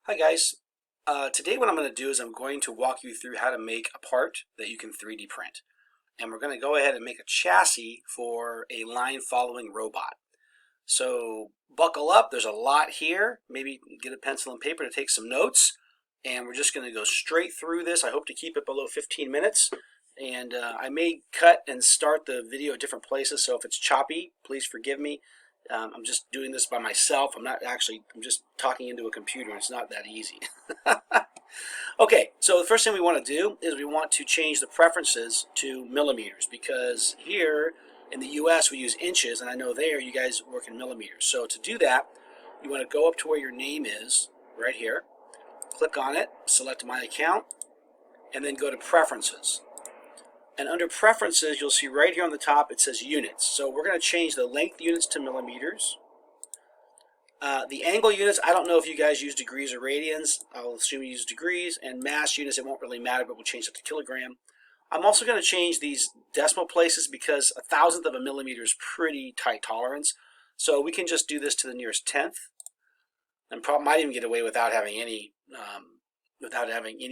Hi guys. Today what I'm going to do is I'm going to walk you through how to make a part that you can 3D print. And we're going to go ahead and make a chassis for a line following robot. So buckle up, there's a lot here. Maybe get a pencil and paper to take some notes. And we're just going to go straight through this. I hope to keep it below 15 minutes. And I may cut and start the video at different places, so if it's choppy, please forgive me. I'm just doing this by myself. I'm just talking into a computer. It's not that easy. Okay, so the first thing we want to do is we want to change the preferences to millimeters, because here in the US we use inches, and I know there you guys work in millimeters. So to do that, you want to go up to where your name is, right here, click on it, select My Account, and then go to Preferences. And under Preferences, you'll see right here on the top it says Units. So we're going to change the length units to millimeters. The angle units, I don't know if you guys use degrees or radians. I'll assume you use degrees. And mass units, it won't really matter, but we'll change it to kilogram. I'm also going to change these decimal places because 1,000th of a millimeter is pretty tight tolerance. So we can just do this to the nearest tenth. And probably might even get away without having any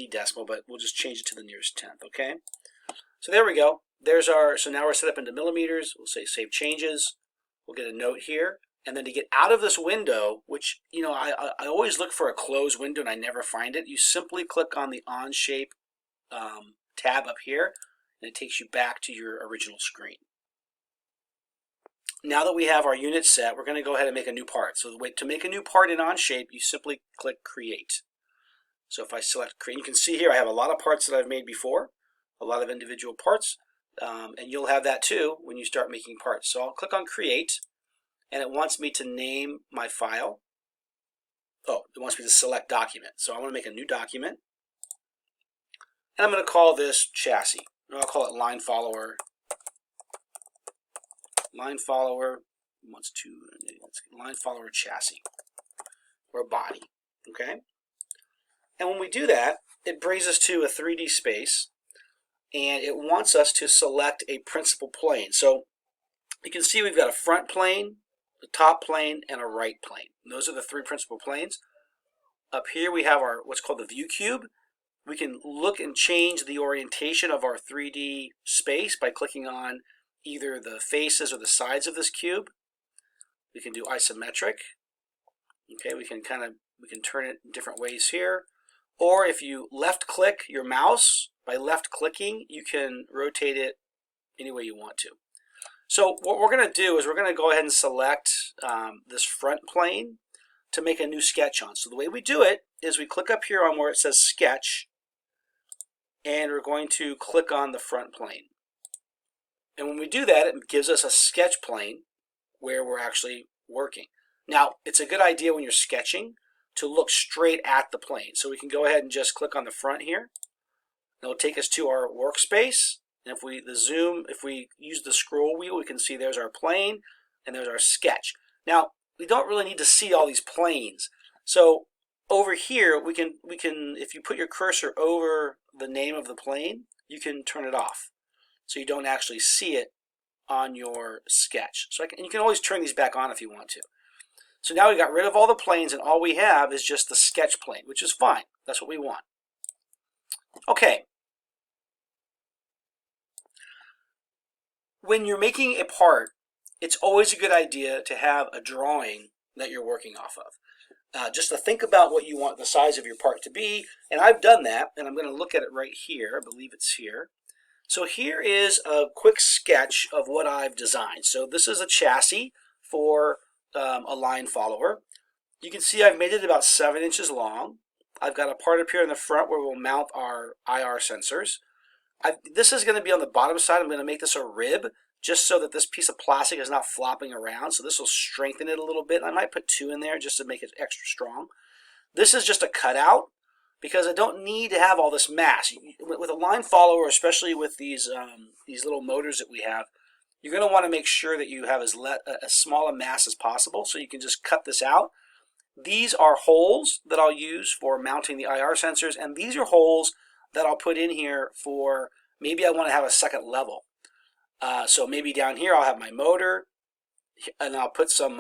decimal, but we'll just change it to the nearest tenth, okay? So there we go. So now we're set up into millimeters. We'll say Save Changes. We'll get a note here. And then to get out of this window, which, I always look for a closed window and I never find it, you simply click on the Onshape tab up here, and it takes you back to your original screen. Now that we have our unit set, we're going to go ahead and make a new part. So to make a new part in Onshape, you simply click Create. So if I select Create, you can see here I have a lot of parts that I've made before. A lot of individual parts, and you'll have that too when you start making parts. So I'll click on Create, and it wants me to name my file. Oh, it wants me to select Document. So I want to make a new document, and I'm going to call this Chassis. Or I'll call it Line Follower. Line Follower Line Follower Chassis or Body. Okay, and when we do that, it brings us to a 3D space. And it wants us to select a principal plane. So you can see we've got a front plane, a top plane, and a right plane. And those are the three principal planes. Up here we have our what's called the view cube. We can look and change the orientation of our 3D space by clicking on either the faces or the sides of this cube. We can do isometric. Okay, we can turn it in different ways here. Or if you left click your mouse, by left clicking, you can rotate it any way you want to. So what we're going to do is we're going to go ahead and select this front plane to make a new sketch on. So the way we do it is we click up here on where it says Sketch, and we're going to click on the front plane. And when we do that, it gives us a sketch plane where we're actually working. Now, it's a good idea when you're sketching to look straight at the plane. So we can go ahead and just click on the front here. It'll take us to our workspace, and if we use the scroll wheel, we can see there's our plane and there's our sketch. Now, we don't really need to see all these planes. So over here, we can if you put your cursor over the name of the plane, you can turn it off, so you don't actually see it on your sketch. So and you can always turn these back on if you want to. So now we got rid of all the planes, and all we have is just the sketch plane, which is fine. That's what we want. Okay. When you're making a part, it's always a good idea to have a drawing that you're working off of. Just to think about what you want the size of your part to be, and I've done that, and I'm going to look at it right here. I believe it's here. So here is a quick sketch of what I've designed. So this is a chassis for a line follower. You can see I've made it about 7 inches long. I've got a part up here in the front where we'll mount our IR sensors. This is going to be on the bottom side. I'm going to make this a rib just so that this piece of plastic is not flopping around. So this will strengthen it a little bit. I might put 2 in there just to make it extra strong. This is just a cutout because I don't need to have all this mass. With a line follower, especially with these little motors that we have, you're going to want to make sure that you have as small a mass as possible, so you can just cut this out. These are holes that I'll use for mounting the IR sensors, and these are holes that I'll put in here for maybe I want to have a second level. So maybe down here I'll have my motor, and I'll put some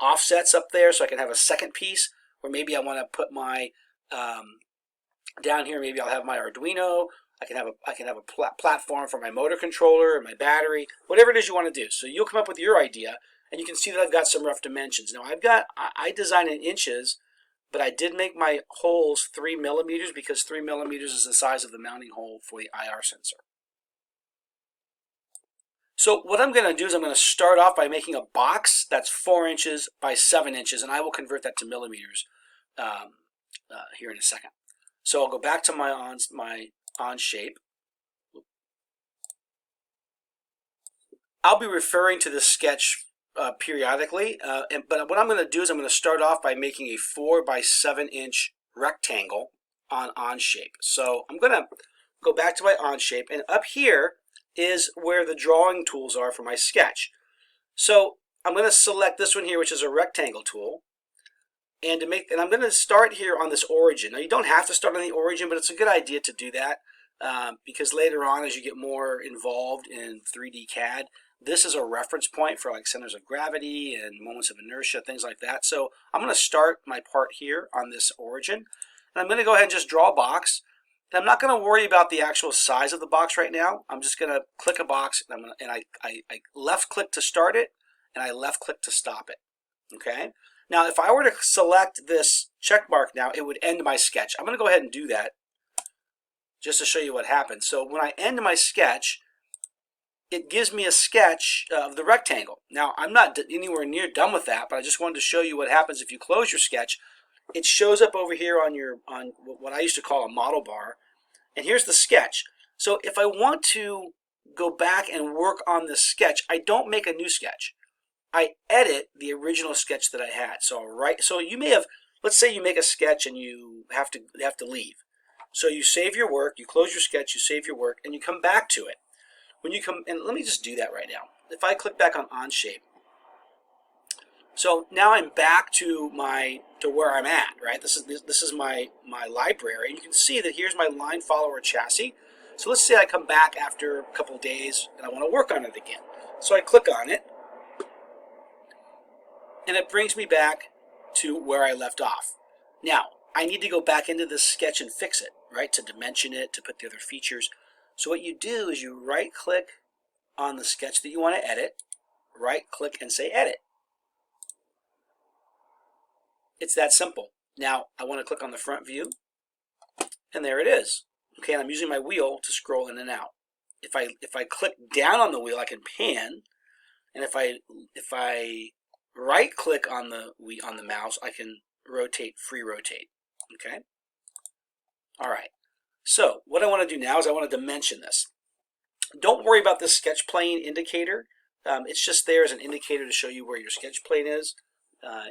offsets up there so I can have a second piece or maybe I want to put my down here. Maybe I'll have my Arduino. I can have a platform for my motor controller and my battery, whatever it is you want to do. So you'll come up with your idea, and you can see that I've got some rough dimensions. Now I design in inches, but I did make my holes 3 millimeters because 3 millimeters is the size of the mounting hole for the IR sensor. So what I'm going to do is I'm going to start off by making a box that's 4 inches by 7 inches, and I will convert that to millimeters here in a second. So I'll go back to my Onshape. I'll be referring to this sketch periodically, but what I'm going to do is I'm going to start off by making a 4 by 7 inch rectangle on Onshape. So I'm going to go back to my Onshape, and up here is where the drawing tools are for my sketch. So I'm going to select this one here, which is a rectangle tool, and I'm going to start here on this origin. Now you don't have to start on the origin, but it's a good idea to do that because later on, as you get more involved in 3D CAD, this is a reference point for like centers of gravity and moments of inertia, things like that. So I'm going to start my part here on this origin, and I'm going to go ahead and just draw a box. And I'm not going to worry about the actual size of the box right now. I'm just going to click a box, and I left click to start it, and I left click to stop it. Okay. Now, if I were to select this check mark now, it would end my sketch. I'm going to go ahead and do that just to show you what happens. So when I end my sketch, it gives me a sketch of the rectangle. Now, I'm not anywhere near done with that, but I just wanted to show you what happens if you close your sketch. It shows up over here on what I used to call a model bar, and here's the sketch. So if I want to go back and work on this sketch, I don't make a new sketch. I edit the original sketch that I had. So you may have, let's say you make a sketch and you have to leave. So you save your work, you close your sketch, you save your work, and you come back to it. When you come, and let me just do that right now. If I click back on Onshape, so now I'm back to where I'm at, right? This is my library, and you can see that here's my line follower chassis. So let's say I come back after a couple days and I want to work on it again. So I click on it, and it brings me back to where I left off. Now I need to go back into this sketch and fix it, right? To dimension it, to put the other features. So what you do is you right click on the sketch that you want to edit, right click and say edit. It's that simple. Now I want to click on the front view, and there it is. Okay, and I'm using my wheel to scroll in and out. If I click down on the wheel, I can pan, and if I right click on the mouse, I can free rotate. Okay. All right. So what I want to do now is I want to dimension this. Don't worry about this sketch plane indicator. It's just there as an indicator to show you where your sketch plane is.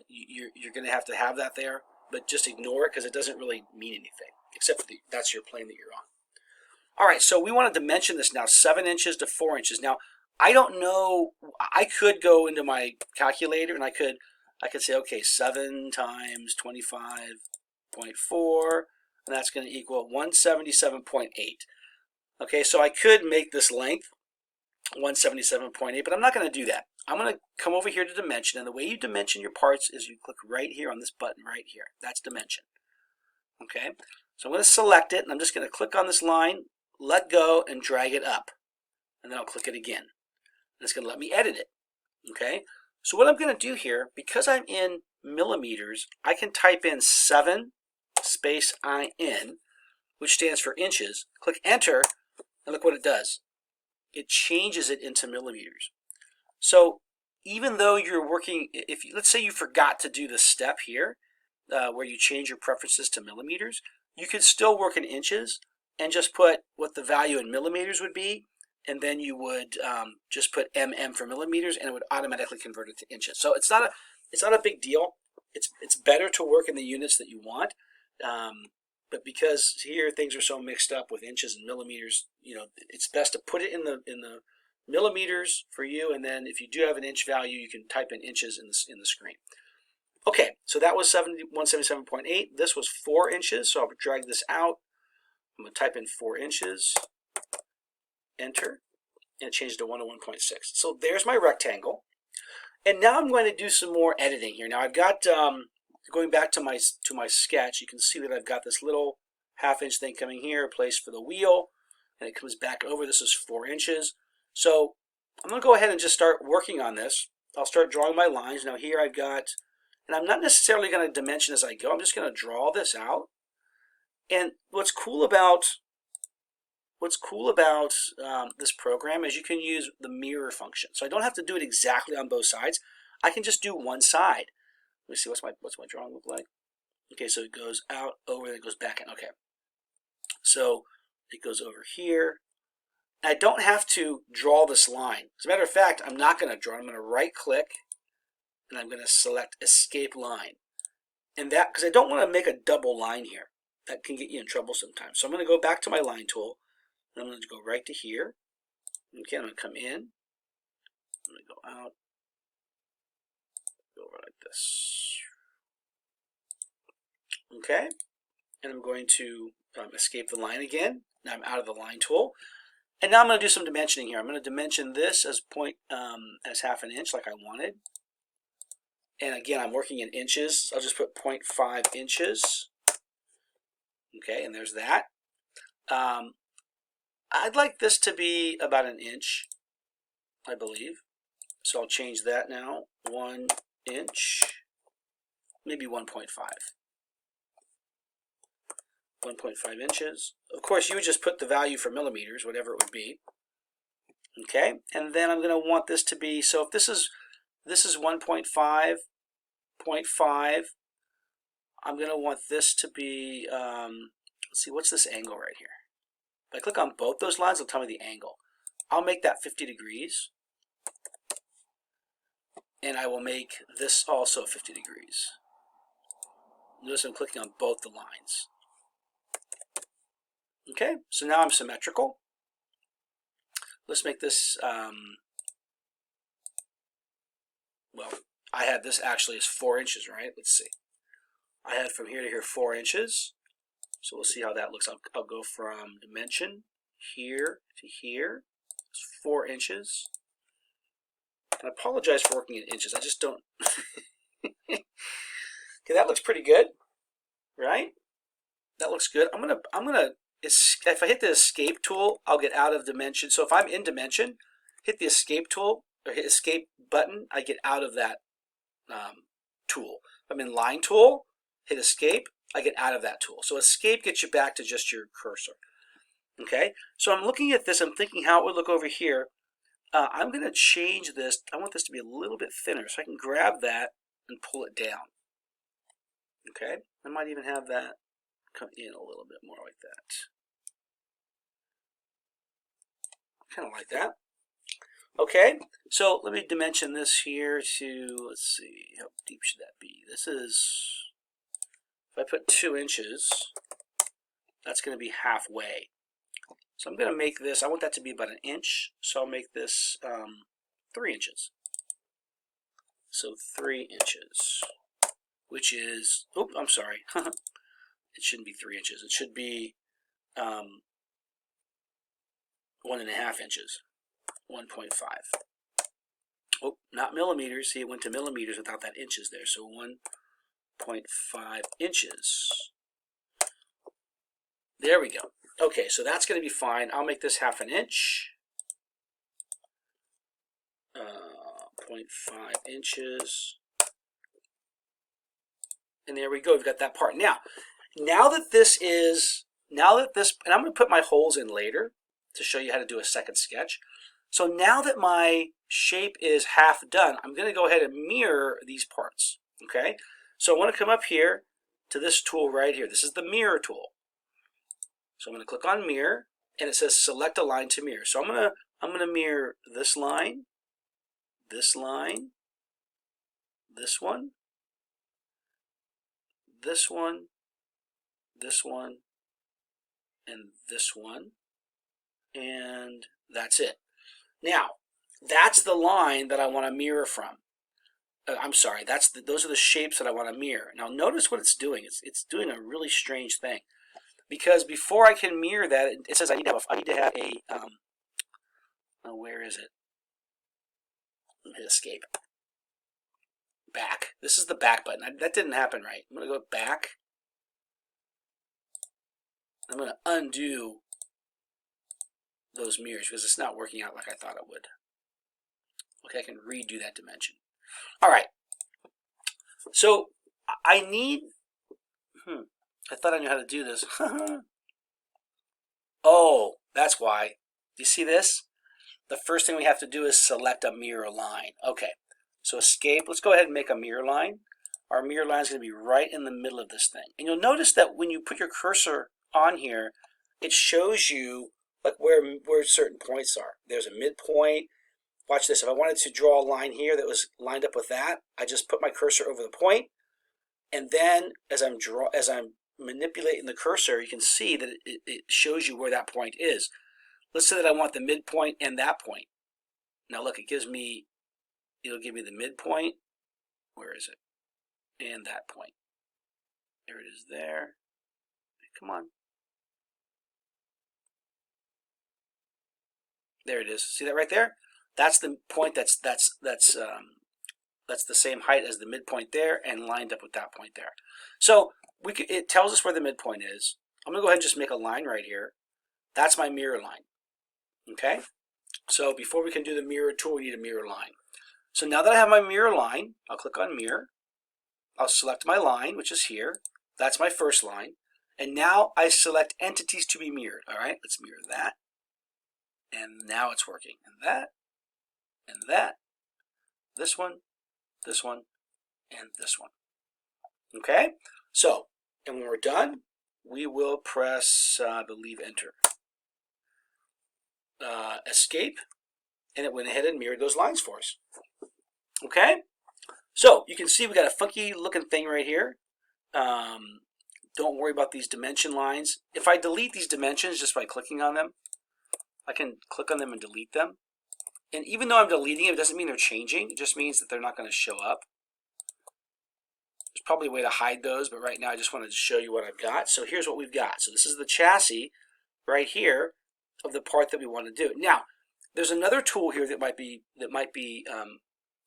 You're going to have that there, but just ignore it because it doesn't really mean anything, except for that's your plane that you're on. All right, so we want to dimension this now 7 inches to 4 inches. Now, I don't know. I could go into my calculator and I could say, okay, 7 times 25.4, and that's going to equal 177.8. Okay, so I could make this length 177.8, but I'm not going to do that. I'm going to come over here to dimension, and the way you dimension your parts is you click right here on this button right here. That's dimension. Okay, so I'm going to select it, and I'm just going to click on this line, let go, and drag it up, and then I'll click it again. And it's going to let me edit it. Okay, so what I'm going to do here, because I'm in millimeters, I can type in 7 space IN, which stands for inches, click enter, and look what it does. It changes it into millimeters. So even though you're working, let's say you forgot to do the step here, where you change your preferences to millimeters, you could still work in inches and just put what the value in millimeters would be, and then you would just put for millimeters, and it would automatically convert it to inches. So it's not a big deal. It's better to work in the units that you want, but because here things are so mixed up with inches and millimeters, it's best to put it in the millimeters for you, and then if you do have an inch value, you can type in inches in the screen. Okay, so that was 177.8. This was 4 inches, so I'll drag this out. I'm going to type in 4 inches, enter, and it changed to 101.6. So there's my rectangle. And now I'm going to do some more editing here. Now I've got going back to my sketch, you can see that I've got this little half-inch thing coming here, a place for the wheel, and it comes back over. This is 4 inches. So I'm going to go ahead and just start working on this. I'll start drawing my lines. Now here I've got, and I'm not necessarily going to dimension as I go. I'm just going to draw this out. And what's cool about this program is you can use the mirror function. So I don't have to do it exactly on both sides. I can just do one side. Let me see, what's my drawing look like? Okay, so it goes out, over, and it goes back in. Okay, so it goes over here. I don't have to draw this line. As a matter of fact, I'm not going to draw. I'm going to right-click, and I'm going to select Escape Line. And that, because I don't want to make a double line here. That can get you in trouble sometimes. So I'm going to go back to my line tool, and I'm going to go right to here. Okay, I'm going to come in. I'm going to go out. Go over like this. Okay, and I'm going to escape the line again. Now I'm out of the line tool. And now I'm going to do some dimensioning here. I'm going to dimension this as as half an inch like I wanted. And again, I'm working in inches. I'll just put 0.5 inches. Okay, and there's that. I'd like this to be about an inch, I believe. So I'll change that now. 1 inch, maybe 1.5. 1.5 inches. Of course, you would just put the value for millimeters, whatever it would be. Okay, and then I'm going to want this to be, so if this is 1.5, 0.5, I'm going to want this to be, let's see, what's this angle right here? If I click on both those lines, it'll tell me the angle. I'll make that 50 degrees. And I will make this also 50 degrees. Notice I'm clicking on both the lines. Okay, so now I'm symmetrical. Let's make this, well, I had this actually as 4 inches, right? Let's see. I had from here to here 4 inches. So we'll see how that looks. I'll go from dimension here to here. It's 4 inches. And I apologize for working in inches. I just don't. Okay, that looks pretty good, right? That looks good. I'm gonna. If I hit the escape tool, I'll get out of dimension. So if I'm in dimension, hit the escape tool or hit escape button, I get out of that tool. If I'm in line tool, hit escape, I get out of that tool. So escape gets you back to just your cursor. Okay, so I'm looking at this. I'm thinking how it would look over here. I'm going to change this. I want this to be a little bit thinner, so I can grab that and pull it down. Okay, I might even have that come in a little bit more like that. Kind of like that. Okay, so let me dimension this here to, let's see, how deep should that be? This is, if I put 2 inches, that's going to be halfway. So I'm going to make this, I want that to be about an inch, so I'll make this 3 inches. So 3 inches, which is, oh, I'm sorry. It shouldn't be 3 inches. It should be 1.5 inches, 1.5. Oh, not millimeters. See, it went to millimeters without that inches there. So 1.5 inches. There we go. Okay, so that's going to be fine. I'll make this half an inch. 0.5 inches. And there we go. We've got that part. Now that this is, and I'm going to put my holes in later to show you how to do a second sketch. So now that my shape is half done, I'm going to go ahead and mirror these parts. Okay, so I want to come up here to this tool right here. This is the mirror tool. So I'm going to click on mirror, and it says select a line to mirror. So I'm going to mirror this line, this line, this one, this one, this one, and this one, and that's it. Now, that's the line that I want to mirror from. I'm sorry, those are the shapes that I want to mirror. Now notice what it's doing. It's doing a really strange thing. Because before I can mirror that, it says I need to have a where is it? Let me hit escape. back. This is the back button. That didn't happen right. I'm going to go back. I'm going to undo those mirrors because it's not working out like I thought it would. Okay, I can redo that dimension. All right. So I need, I thought I knew how to do this. Oh, that's why. Do you see this? The first thing we have to do is select a mirror line. Okay, so escape. Let's go ahead and make a mirror line. Our mirror line is going to be right in the middle of this thing. And you'll notice that when you put your cursor on here, it shows you like where certain points are. There's a midpoint. Watch this. If I wanted to draw a line here that was lined up with that, I just put my cursor over the point, and then as I'm manipulating the cursor, you can see that it shows you where that point is. Let's say that I want the midpoint and that point. Now look, it'll give me the midpoint. Where is it? And that point. There it is there. Come on. There it is. See that right there? That's the point that's the same height as the midpoint there and lined up with that point there. So it tells us where the midpoint is. I'm going to go ahead and just make a line right here. That's my mirror line. Okay? So before we can do the mirror tool, we need a mirror line. So now that I have my mirror line, I'll click on mirror. I'll select my line, which is here. That's my first line. And now I select entities to be mirrored. All right, let's mirror that. And now it's working. And that, and that, this one, and this one. Okay? So, and when we're done, we will press, I believe, enter. Escape, and it went ahead and mirrored those lines for us. Okay? So, you can see we got a funky looking thing right here. Don't worry about these dimension lines. If I delete these dimensions just by clicking on them, I can click on them and delete them. And even though I'm deleting them, it doesn't mean they're changing. It just means that they're not going to show up. There's probably a way to hide those, but right now I just wanted to show you what I've got. So here's what we've got. So this is the chassis right here of the part that we want to do. Now, there's another tool here that might be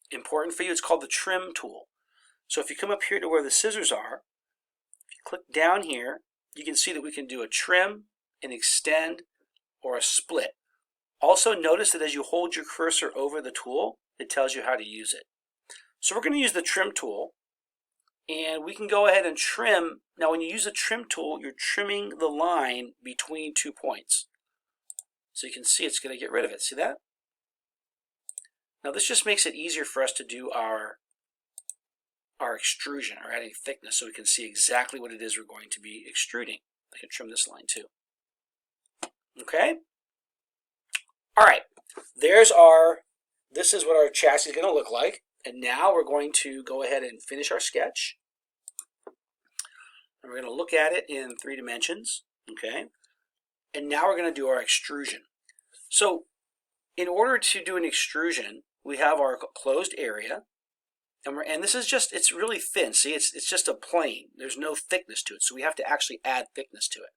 important for you. It's called the trim tool. So if you come up here to where the scissors are, if you click down here, you can see that we can do a trim, an extend, or a split. Also notice that as you hold your cursor over the tool, it tells you how to use it. So we're going to use the trim tool, and we can go ahead and trim. Now when you use the trim tool, you're trimming the line between 2 points. So you can see it's going to get rid of it. See that? Now this just makes it easier for us to do our extrusion, or adding thickness, so we can see exactly what it is we're going to be extruding. I can trim this line too. Okay? All right, this is what our chassis is going to look like. And now we're going to go ahead and finish our sketch. And we're going to look at it in 3 dimensions, okay? And now we're going to do our extrusion. So in order to do an extrusion, we have our closed area. And this is just, it's really thin. See, it's just a plane. There's no thickness to it. So we have to actually add thickness to it.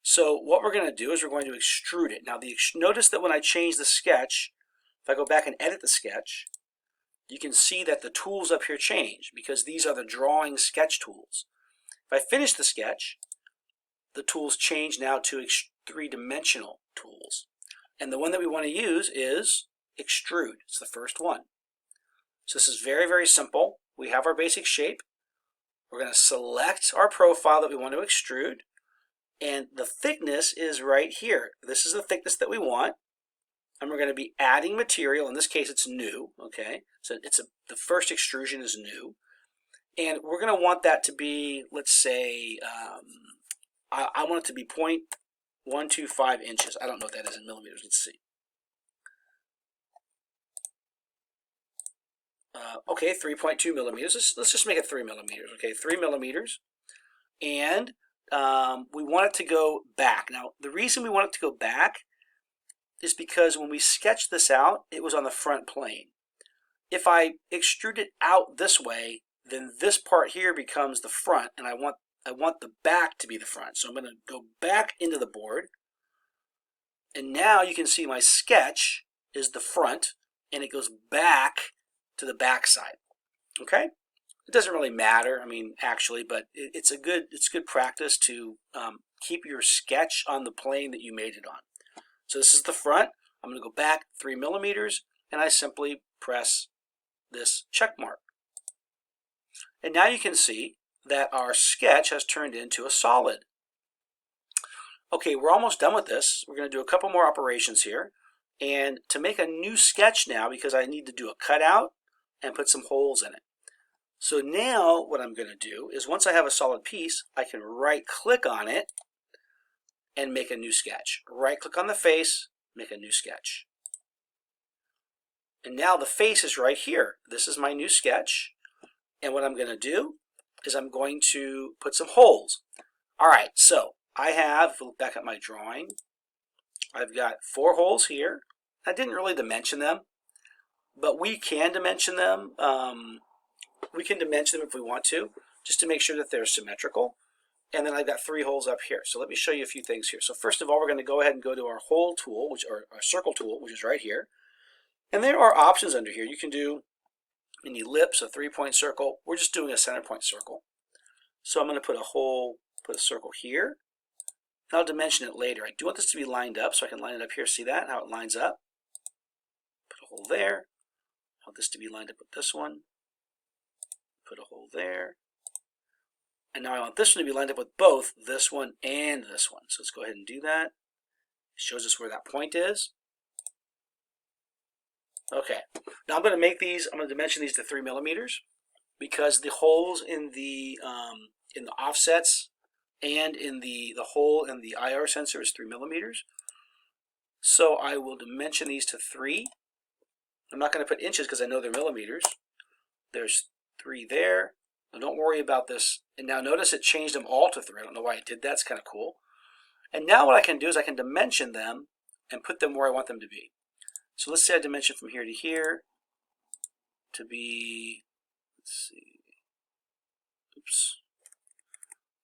So what we're going to do is we're going to extrude it. Now, notice that when I change the sketch, if I go back and edit the sketch, you can see that the tools up here change because these are the drawing sketch tools. If I finish the sketch, the tools change now to 3-dimensional tools. And the one that we want to use is extrude. It's the first one. So this is very, very simple. We have our basic shape. We're going to select our profile that we want to extrude. And the thickness is right here. This is the thickness that we want. And we're going to be adding material. In this case, it's new. Okay, so the first extrusion is new. And we're going to want that to be, let's say, I want it to be 0.125 inches. I don't know what that is in millimeters. Let's see. Okay, 3.2 millimeters. Let's just make it 3 millimeters. Okay, 3 millimeters. And we want it to go back. Now, the reason we want it to go back is because when we sketched this out, it was on the front plane. If I extrude it out this way, then this part here becomes the front, and I want the back to be the front. So I'm going to go back into the board, and now you can see my sketch is the front, and it goes back to the back side. Okay, it doesn't really matter, I mean, actually, but it's good practice to keep your sketch on the plane that you made it on. So this is the front. I'm going to go back 3 millimeters, and I simply press this check mark. And now you can see that our sketch has turned into a solid. Okay, we're almost done with this. We're going to do a couple more operations here. And to make a new sketch now, because I need to do a cutout and put some holes in it. So now what I'm going to do is once I have a solid piece, I can right-click on it and make a new sketch. Right-click on the face, make a new sketch. And now the face is right here. This is my new sketch. And what I'm going to do is I'm going to put some holes. All right, so I have, if we look back at my drawing, I've got 4 holes here. I didn't really dimension them, but we can dimension them. We can dimension them if we want to, just to make sure that they're symmetrical. And then I've got 3 holes up here. So let me show you a few things here. So first of all, we're going to go ahead and go to our hole tool, or our circle tool, which is right here. And there are options under here. You can do an ellipse, a 3-point circle. We're just doing a center point circle. So I'm going to put a circle here. And I'll dimension it later. I do want this to be lined up, so I can line it up here. See that, how it lines up? Put a hole there. I want this to be lined up with this one. Put a hole there. And now I want this one to be lined up with both this one and this one. So let's go ahead and do that. It shows us where that point is. Okay. Now I'm going to make these, I'm going to dimension these to 3 millimeters because the holes in the offsets and in the hole in the IR sensor is 3 millimeters. So I will dimension these to 3. I'm not going to put inches because I know they're millimeters. There's 3 there. Now don't worry about this. And now notice it changed them all to 3. I don't know why it did that. It's kind of cool. And now what I can do is I can dimension them and put them where I want them to be. So let's say I dimension from here to here to be, let's see, oops.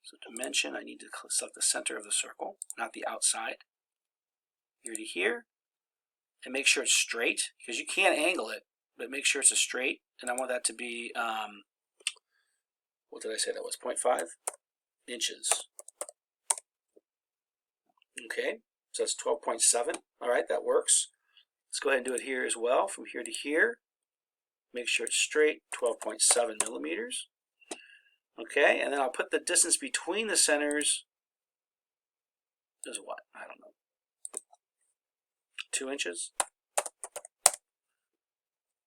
So dimension, I need to select the center of the circle, not the outside. Here to here. And make sure it's straight, because you can angle it, but make sure it's a straight. And I want that to be, what did I say that was, 0.5 inches. Okay, so that's 12.7. All right, that works. Let's go ahead and do it here as well, from here to here. Make sure it's straight, 12.7 millimeters. Okay, and then I'll put the distance between the centers is what? I don't know. 2 inches.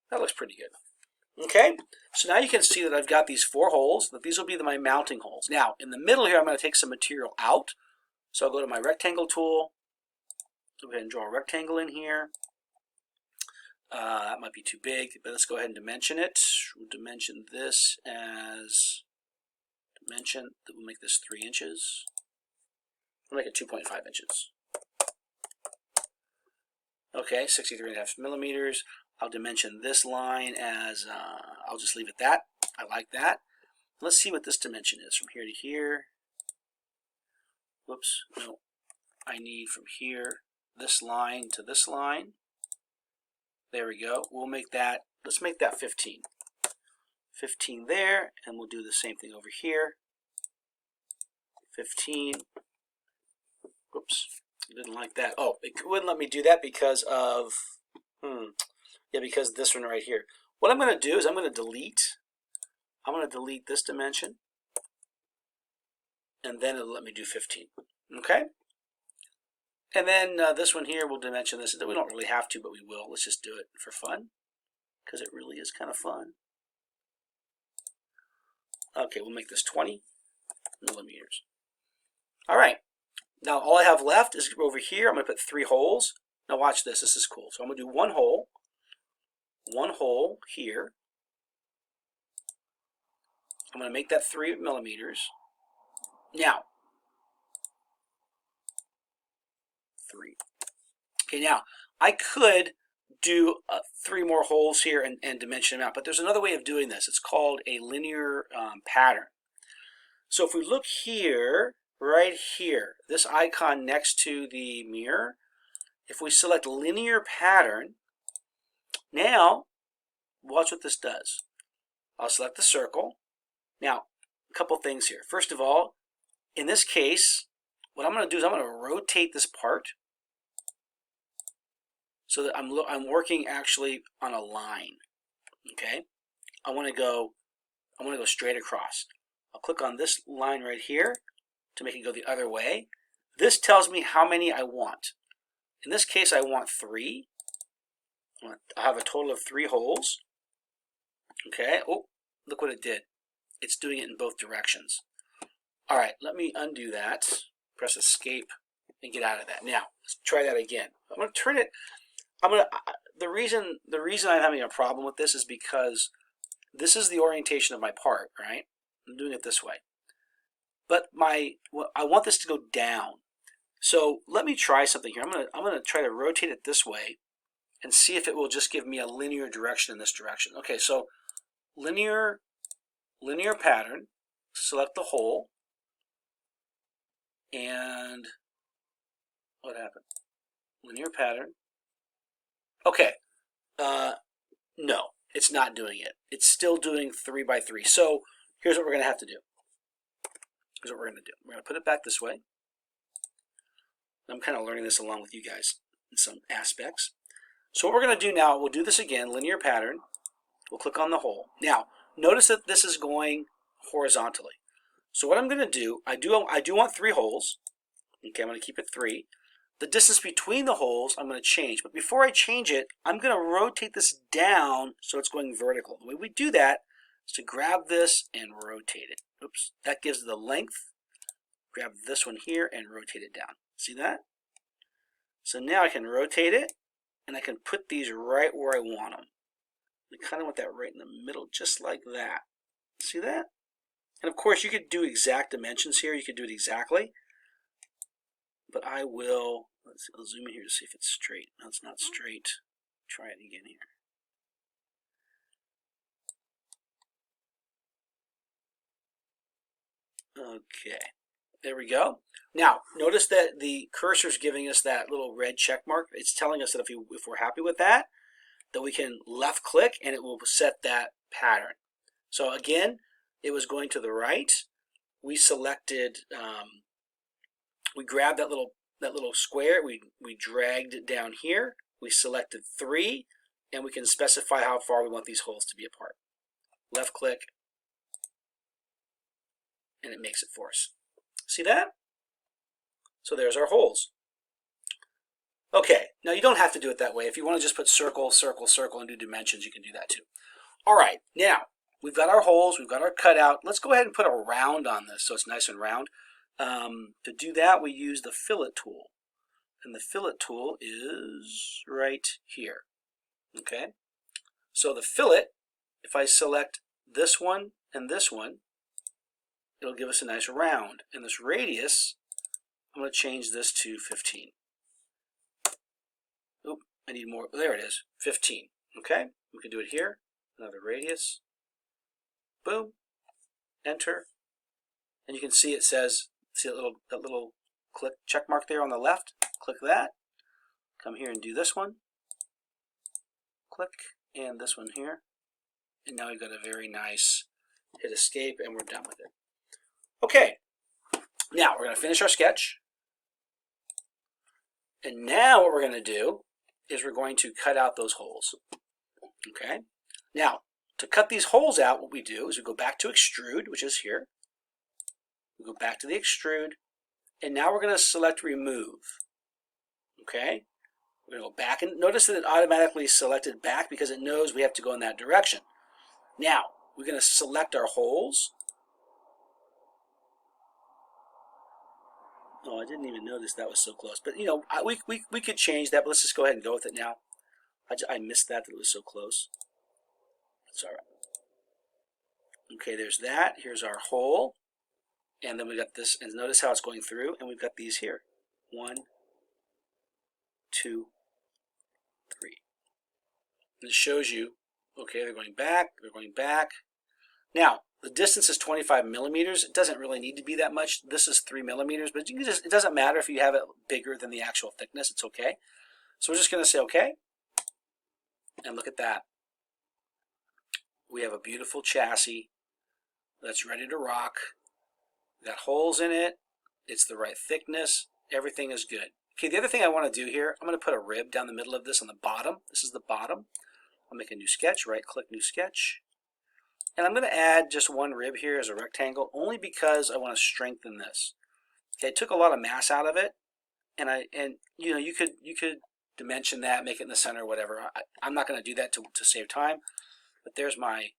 That looks pretty good. Okay, so now you can see that I've got these 4 holes, that these will be my mounting holes. Now, in the middle here, I'm going to take some material out. So I'll go to my rectangle tool, go ahead and draw a rectangle in here. That might be too big, but let's go ahead and dimension it. We'll dimension this as dimension. We'll make this 3 inches. We'll make it 2.5 inches. Okay, 63.5 millimeters. I'll dimension this line as, I'll just leave it that. I like that. Let's see what this dimension is from here to here. Whoops, no. I need from here, this line to this line. There we go. We'll make that, let's make that 15. 15 there, and we'll do the same thing over here. 15. Whoops, I didn't like that. Oh, it wouldn't let me do that because of, because of this one right here. What I'm going to do is I'm going to delete this dimension, and then it'll let me do 15. Okay? And then this one here, we'll dimension this. We don't really have to, but we will. Let's just do it for fun, because it really is kind of fun. Okay, we'll make this 20 millimeters. All right. Now all I have left is over here. I'm going to put 3 holes. Now watch this. This is cool. So I'm going to do one hole here. I'm going to make that 3 millimeters. Now, 3. Okay, now I could do 3 more holes here and dimension them out, but there's another way of doing this. It's called a linear pattern. So if we look here, right here, this icon next to the mirror, if we select linear pattern, now watch what this does. I'll select the circle. Now, a couple things here. First of all, in this case, what I'm going to do is I'm going to rotate this part so that I'm working actually on a line. Okay, I want to go straight across. I'll click on this line right here to make it go the other way. This tells me how many I want. In this case, I want 3. I have a total of 3 holes. Okay. Oh, look what it did. It's doing it in both directions. All right, let me undo that. Press escape and get out of that. Now, let's try that again. I'm going to turn it. The reason I'm having a problem with this is because this is the orientation of my part, right? I'm doing it this way. But I want this to go down. So let me try something here. I'm gonna try to rotate it this way and see if it will just give me a linear direction in this direction. Okay, so linear pattern, select the hole, and what happened? Linear pattern. Okay, no, it's not doing it. It's still doing 3 by 3. So here's what we're going to have to do. Here's what we're going to do. We're going to put it back this way. I'm kind of learning this along with you guys in some aspects. So what we're going to do now, we'll do this again, linear pattern. We'll click on the hole. Now, notice that this is going horizontally. So what I'm going to do, I do want 3 holes. Okay, I'm going to keep it 3. The distance between the holes I'm going to change. But before I change it, I'm going to rotate this down so it's going vertical. The way we do that is to grab this and rotate it. Oops, that gives the length. Grab this one here and rotate it down. See that? So now I can rotate it, and I can put these right where I want them. I kind of want that right in the middle, just like that. See that? And of course, you could do exact dimensions here. You could do it exactly. But I will, let's see, I'll zoom in here to see if it's straight. No, it's not straight. Try it again here. Okay, there we go. Now, notice that the cursor is giving us that little red check mark. It's telling us that if we're happy with that we can left click and it will set that pattern. So again, it was going to the right. We selected, we grabbed that little square, we dragged it down here, we selected 3, and we can specify how far we want these holes to be apart. Left click, and it makes it for us. See that? So there's our holes. Okay, now you don't have to do it that way. If you want to just put circle, circle, circle, and do dimensions, you can do that too. All right, now we've got our holes, we've got our cutout. Let's go ahead and put a round on this so it's nice and round. To do that, we use the fillet tool. And the fillet tool is right here. Okay? So the fillet, if I select this one and this one, it'll give us a nice round. And this radius, I'm going to change this to 15. Oop, I need more. There it is, 15. Okay? We can do it here. Another radius. Boom. Enter. And you can see it says, see that little click check mark there on the left? Click that. Come here and do this one. Click, and this one here. And now we've got a very nice, hit escape, and we're done with it. Okay, now we're going to finish our sketch. And now what we're going to do is we're going to cut out those holes. Okay, now to cut these holes out, what we do is we go back to extrude, which is here. We go back to the extrude, and now we're going to select remove. Okay, we're going to go back, and notice that it automatically selected back because it knows we have to go in that direction. Now we're going to select our holes. Oh, I didn't even notice that was so close. But, you know, we could change that, but let's just go ahead and go with it now. I missed that it was so close. That's all right. Okay, there's that. Here's our hole. And then we got this, and notice how it's going through, and we've got these here. 1, 2, 3. And it shows you, okay, they're going back, they're going back. Now, the distance is 25 millimeters. It doesn't really need to be that much. This is 3 millimeters, but you can just, it doesn't matter if you have it bigger than the actual thickness. It's okay. So we're just going to say okay. And look at that. we have a beautiful chassis that's ready to rock. Got holes in it. It's the right thickness. Everything is good. Okay, the other thing I want to do here, I'm going to put a rib down the middle of this on the bottom. This is the bottom. I'll make a new sketch, right-click, new sketch. And I'm going to add just one rib here as a rectangle, only because I want to strengthen this. Okay, I took a lot of mass out of it, and you know, you could dimension that, make it in the center, whatever. I'm not going to do that to save time. But there's my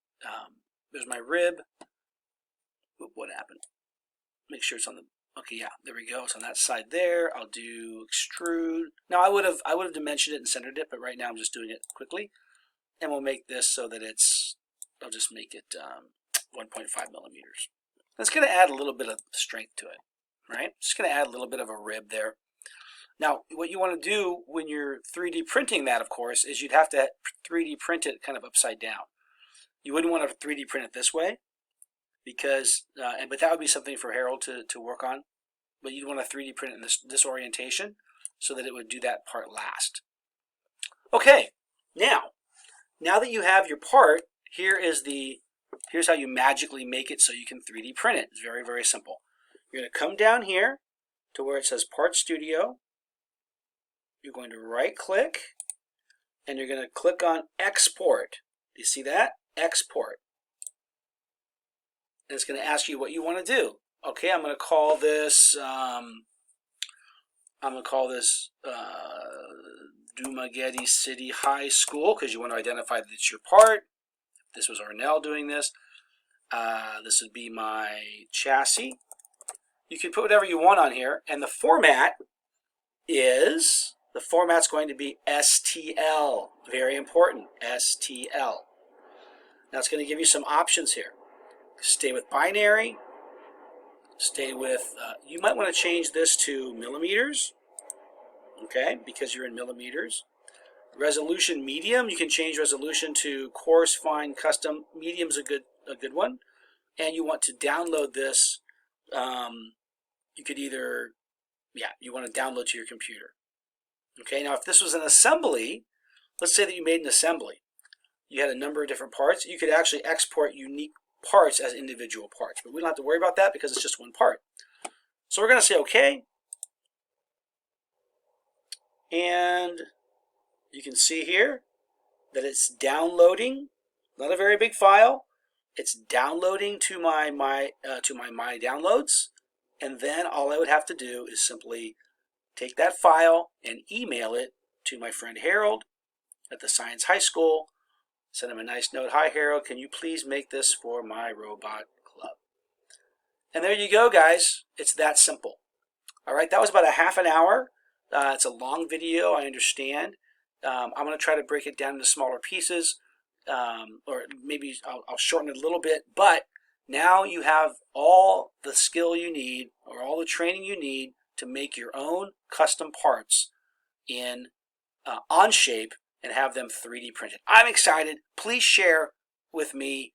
rib. What happened? Make sure it's on the. Okay, yeah, there we go. It's on that side there. I'll do extrude. Now I would have dimensioned it and centered it, but right now I'm just doing it quickly. And we'll make this so that it's, I'll just make it 1.5 millimeters. That's going to add a little bit of strength to it, right? Just going to add a little bit of a rib there. Now, what you want to do when you're 3D printing that, of course, is you'd have to 3D print it kind of upside down. You wouldn't want to 3D print it this way, because, but that would be something for Harold to work on. But you'd want to 3D print it in this orientation so that it would do that part last. Okay, now that you have your part, here's how you magically make it so you can 3D print it. It's very, very simple. You're going to come down here to where it says Part Studio. You're going to right-click, and you're going to click on Export. Do you see that? Export. And it's going to ask you what you want to do. Okay, I'm going to call this Dumaguete City High School, because you want to identify that it's your part. If this was Ornell doing this, this would be my chassis. You can put whatever you want on here, and the format's going to be STL. Very important, STL. Now it's going to give you some options here. Stay with binary. Stay with, you might want to change this to millimeters, okay, because you're in millimeters. Resolution medium, you can change resolution to coarse, fine, custom. Medium's a good one. And you want to download this, you could either, you want to download to your computer. Okay, now if this was an assembly, let's say that you made an assembly. You had a number of different parts. You could actually export unique parts as individual parts, but we don't have to worry about that because it's just one part. So we're going to say OK, and you can see here that it's downloading. Not a very big file. It's downloading to my downloads, and then all I would have to do is simply take that file and email it to my friend Harold at the Science High School. Send him a nice note. Hi, Harold, can you please make this for my robot club? And there you go, guys. It's that simple. All right, that was about a half an hour. It's a long video, I understand. I'm going to try to break it down into smaller pieces, or maybe I'll shorten it a little bit. But now you have all the skill you need, or all the training you need to make your own custom parts in Onshape and have them 3D printed. I'm excited. Please share with me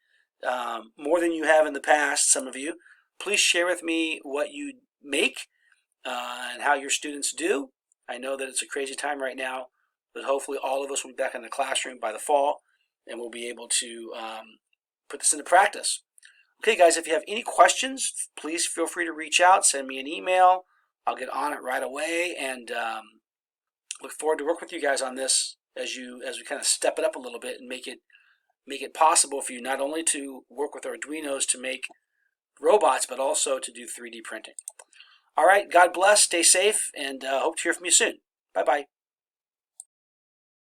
more than you have in the past, some of you. Please share with me what you make and how your students do. I know that it's a crazy time right now, but hopefully all of us will be back in the classroom by the fall, and we'll be able to put this into practice. Okay, guys, if you have any questions, please feel free to reach out. Send me an email. I'll get on it right away, and look forward to work with you guys on this as we kind of step it up a little bit and make it possible for you not only to work with Arduinos to make robots, but also to do 3D printing. All right, God bless, stay safe, and hope to hear from you soon. Bye-bye.